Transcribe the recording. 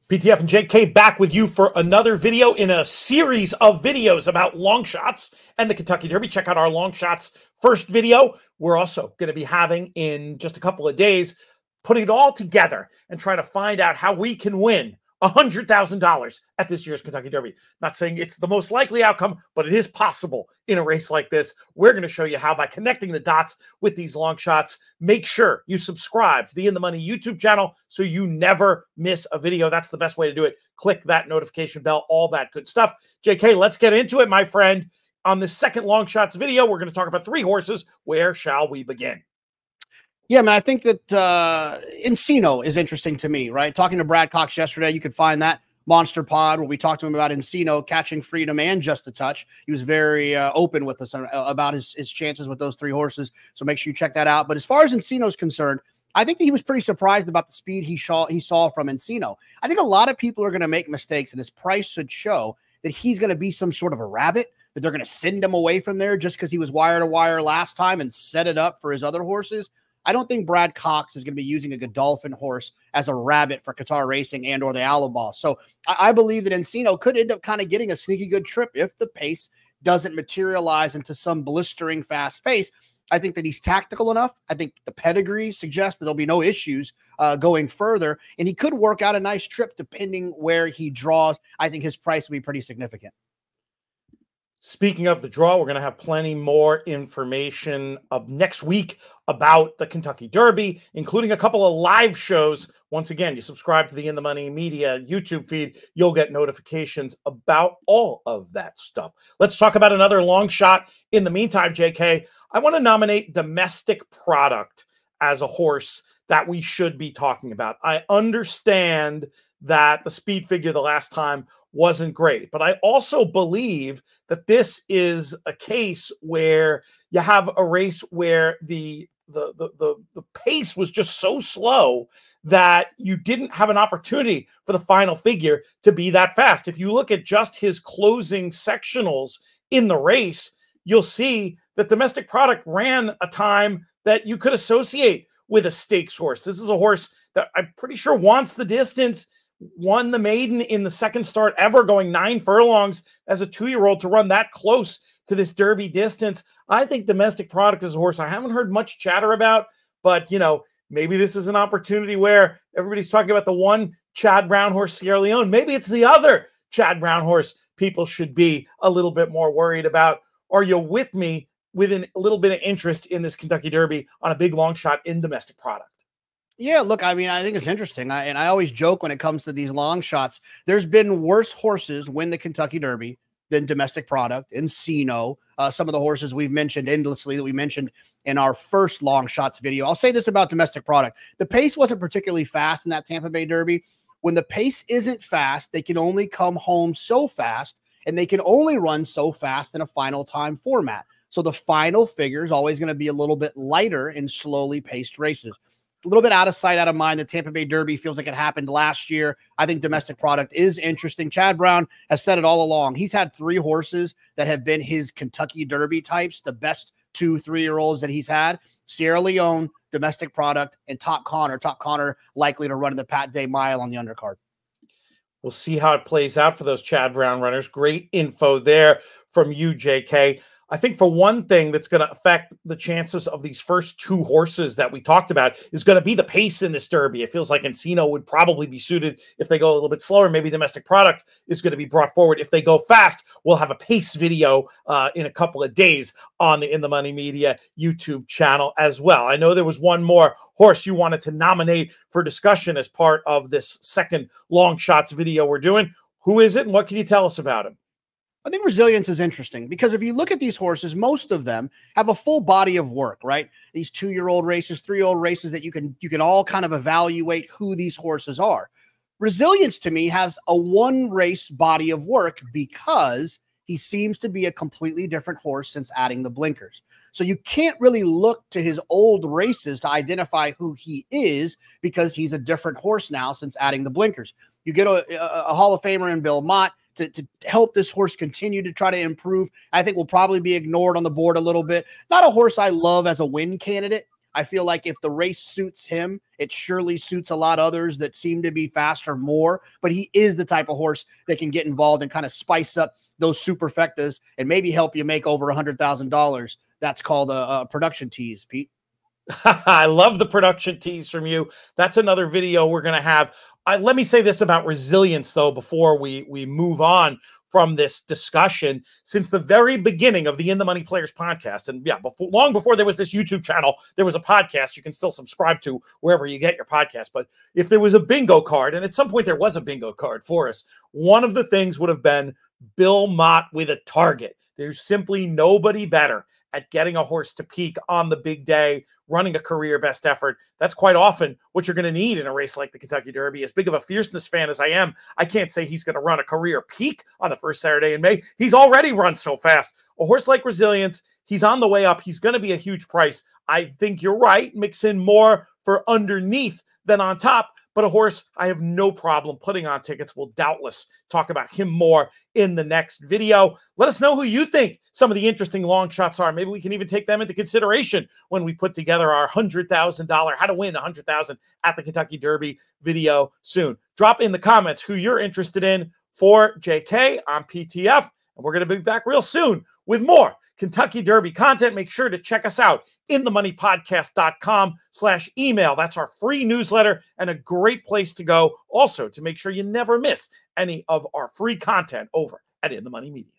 PTF and JK back with you for another video in a series of videos about long shots and the Kentucky Derby. Check out our long shots first video. We're also going to be having in just a couple of days, putting it all together and trying to find out how we can win $100,000 at this year's Kentucky Derby. Not saying it's the most likely outcome, but it is possible in a race like this. We're going to show you how by connecting the dots with these long shots. Make sure you subscribe to the In the Money YouTube channel so you never miss a video. That's the best way to do it. Click that notification bell, all that good stuff. JK, let's get into it, my friend. On this second long shots video, we're going to talk about 3 horses. Where shall we begin? Yeah, man, I think that Encino is interesting to me, right? Talking to Brad Cox yesterday, you could find that Monster Pod where we talked to him about Encino catching Freedom and Just a Touch. He was very open with us about his chances with those 3 horses, so make sure you check that out. But as far as Encino is concerned, I think that he was pretty surprised about the speed he saw from Encino. I think a lot of people are going to make mistakes, and his price should show that he's going to be some sort of a rabbit, that they're going to send him away from there just because he was wire to wire last time and set it up for his other horses. I don't think Brad Cox is going to be using a Godolphin horse as a rabbit for Qatar Racing and or the Alabama. So I believe that Encino could end up kind of getting a sneaky good trip if the pace doesn't materialize into some blistering fast pace. I think that he's tactical enough. I think the pedigree suggests that there'll be no issues going further, and he could work out a nice trip depending where he draws. I think his price will be pretty significant. Speaking of the draw, we're going to have plenty more information next week about the Kentucky Derby, including a couple of live shows. Once again, you subscribe to the In the Money Media YouTube feed, you'll get notifications about all of that stuff. Let's talk about another long shot. In the meantime, JK, I want to nominate Domestic Product as a horse that we should be talking about. I understand that the speed figure the last time wasn't great, but I also believe that this is a case where you have a race where the pace was just so slow that you didn't have an opportunity for the final figure to be that fast. If you look at just his closing sectionals in the race, you'll see that Domestic Product ran a time that you could associate with a stakes horse. This is a horse that I'm pretty sure wants the distance, won the maiden in the second start ever, going 9 furlongs as a 2-year-old to run that close to this Derby distance. I think Domestic Product is a horse I haven't heard much chatter about, but, you know, maybe this is an opportunity where everybody's talking about the one Chad Brown horse, Sierra Leone. Maybe it's the other Chad Brown horse people should be a little bit more worried about. Are you with me with a little bit of interest in this Kentucky Derby on a big long shot in Domestic Product? Yeah, look, I mean, I think it's interesting. And I always joke when it comes to these long shots, there's been worse horses win the Kentucky Derby than Domestic Product, Encino, some of the horses we've mentioned endlessly that we mentioned in our first long shots video. I'll say this about Domestic Product. The pace wasn't particularly fast in that Tampa Bay Derby. When the pace isn't fast, they can only come home so fast, and they can only run so fast in a final time format. So the final figure is always going to be a little bit lighter in slowly paced races. A little bit out of sight, out of mind. The Tampa Bay Derby feels like it happened last year. I think Domestic Product is interesting. Chad Brown has said it all along. He's had 3 horses that have been his Kentucky Derby types, the best 2-3-year-olds that he's had. Sierra Leone, Domestic Product, and Top Connor. Top Connor likely to run in the Pat Day Mile on the undercard. We'll see how it plays out for those Chad Brown runners. Great info there from you, JK. I think for one thing that's going to affect the chances of these first 2 horses that we talked about is going to be the pace in this Derby. It feels like Encino would probably be suited if they go a little bit slower. Maybe Domestic Product is going to be brought forward if they go fast. We'll have a pace video in a couple of days on the In the Money Media YouTube channel as well. I know there was one more horse you wanted to nominate for discussion as part of this second long shots video we're doing. Who is it, and what can you tell us about him? I think Resilience is interesting because if you look at these horses, most of them have a full body of work, right? These 2-year-old races, 3-year-old races that you can all kind of evaluate who these horses are. Resilience to me has a 1-race body of work because he seems to be a completely different horse since adding the blinkers. So you can't really look to his old races to identify who he is because he's a different horse now since adding the blinkers. You get a Hall of Famer in Bill Mott to help this horse continue to try to improve. I think will probably be ignored on the board a little bit. Not a horse I love as a win candidate. I feel like if the race suits him, it surely suits a lot of others that seem to be faster more. But he is the type of horse that can get involved and kind of spice up those superfectas and maybe help you make over $100,000. That's called a production tease, Pete. I love the production tease from you. That's another video we're going to have. Let me say this about resilience, though, before we move on from this discussion. Since the very beginning of the In the Money Players podcast, and yeah, long before there was this YouTube channel, there was a podcast you can still subscribe to wherever you get your podcast. But if there was a bingo card, and at some point there was a bingo card for us, one of the things would have been Bill Mott with a target. There's simply nobody better at getting a horse to peak on the big day, running a career best effort. That's quite often what you're going to need in a race like the Kentucky Derby. As big of a Fierceness fan as I am, I can't say he's going to run a career peak on the first Saturday in May. He's already run so fast. A horse like Resilience, he's on the way up. He's going to be a huge price. I think you're right. Mix in more for underneath than on top. But a horse I have no problem putting on tickets. We'll doubtless talk about him more in the next video. Let us know who you think some of the interesting long shots are. Maybe we can even take them into consideration when we put together our $100,000 how to win $100,000 at the Kentucky Derby video soon. Drop in the comments who you're interested in. For JK, I'm PTF, and we're going to be back real soon with more Kentucky Derby content. Make sure to check us out inthemoneypodcast.com/email. That's our free newsletter and a great place to go also to make sure you never miss any of our free content over at In the Money Media.